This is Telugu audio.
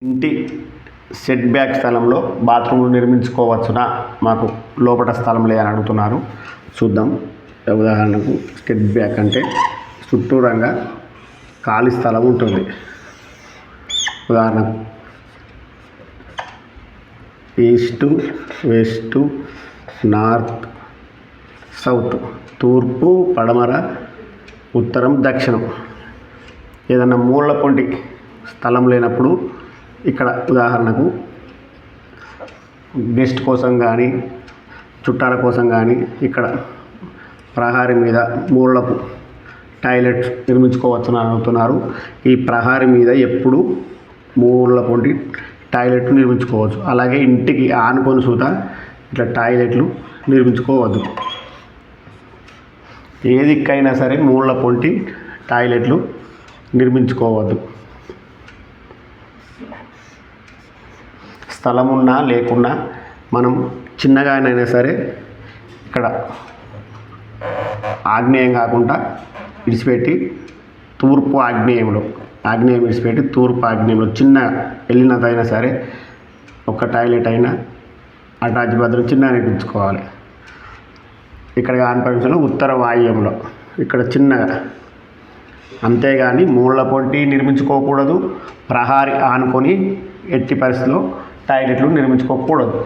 ఇంటి సెట్ బ్యాక్ స్థలంలో బాత్రూమ్లు నిర్మించుకోవచ్చునా? మాకు లోపట స్థలం లేదని అడుగుతున్నారు. చూద్దాం. ఉదాహరణకు సెట్ బ్యాక్ అంటే చుట్టూరంగా ఖాళీ స్థలం ఉంటుంది. ఉదాహరణకు ఈస్ట్, వెస్ట్, నార్త్, సౌత్, తూర్పు, పడమర, ఉత్తరం, దక్షిణం. ఏదన్నా మూల పొంటి స్థలం లేనప్పుడు ఇక్కడ ఉదాహరణకు గెస్ట్ కోసం కానీ చుట్టాల కోసం కానీ ఇక్కడ ప్రహారీ మీద మూలపు టాయిలెట్ నిర్మించుకోవచ్చని అడుగుతున్నారు. ఈ ప్రహారీ మీద ఎప్పుడు మూల పొంటి టాయిలెట్ నిర్మించుకోవచ్చు. అలాగే ఇంటికి ఆనుకొని సూత ఇట్లా టాయిలెట్లు నిర్మించుకోవద్దు. ఏ దిక్కైనా సరే మూల పొంటి టాయిలెట్లు నిర్మించుకోవద్దు. స్థలం ఉన్నా లేకున్నా మనం చిన్నగానైనా సరే ఇక్కడ ఆగ్నేయం కాకుండా విడిచిపెట్టి తూర్పు ఆగ్నేయం విడిచిపెట్టి తూర్పు ఆగ్నేయంలో చిన్న వెళ్ళినదైనా సరే ఒక టాయిలెట్ అయినా అటాచ్ బాత్రూమ్ చిన్నగా నిర్మించుకోవాలి. ఇక్కడ కాని పక్షంలో ఉత్తర వాయువ్యంలో ఇక్కడ చిన్నగా, అంతేగాని మూల పొంటి నిర్మించుకోకూడదు. ప్రహారీ ఆనుకొని ఎట్టి పరిస్థితిలో టాయిలెట్లు నిర్మించుకోకూడదు.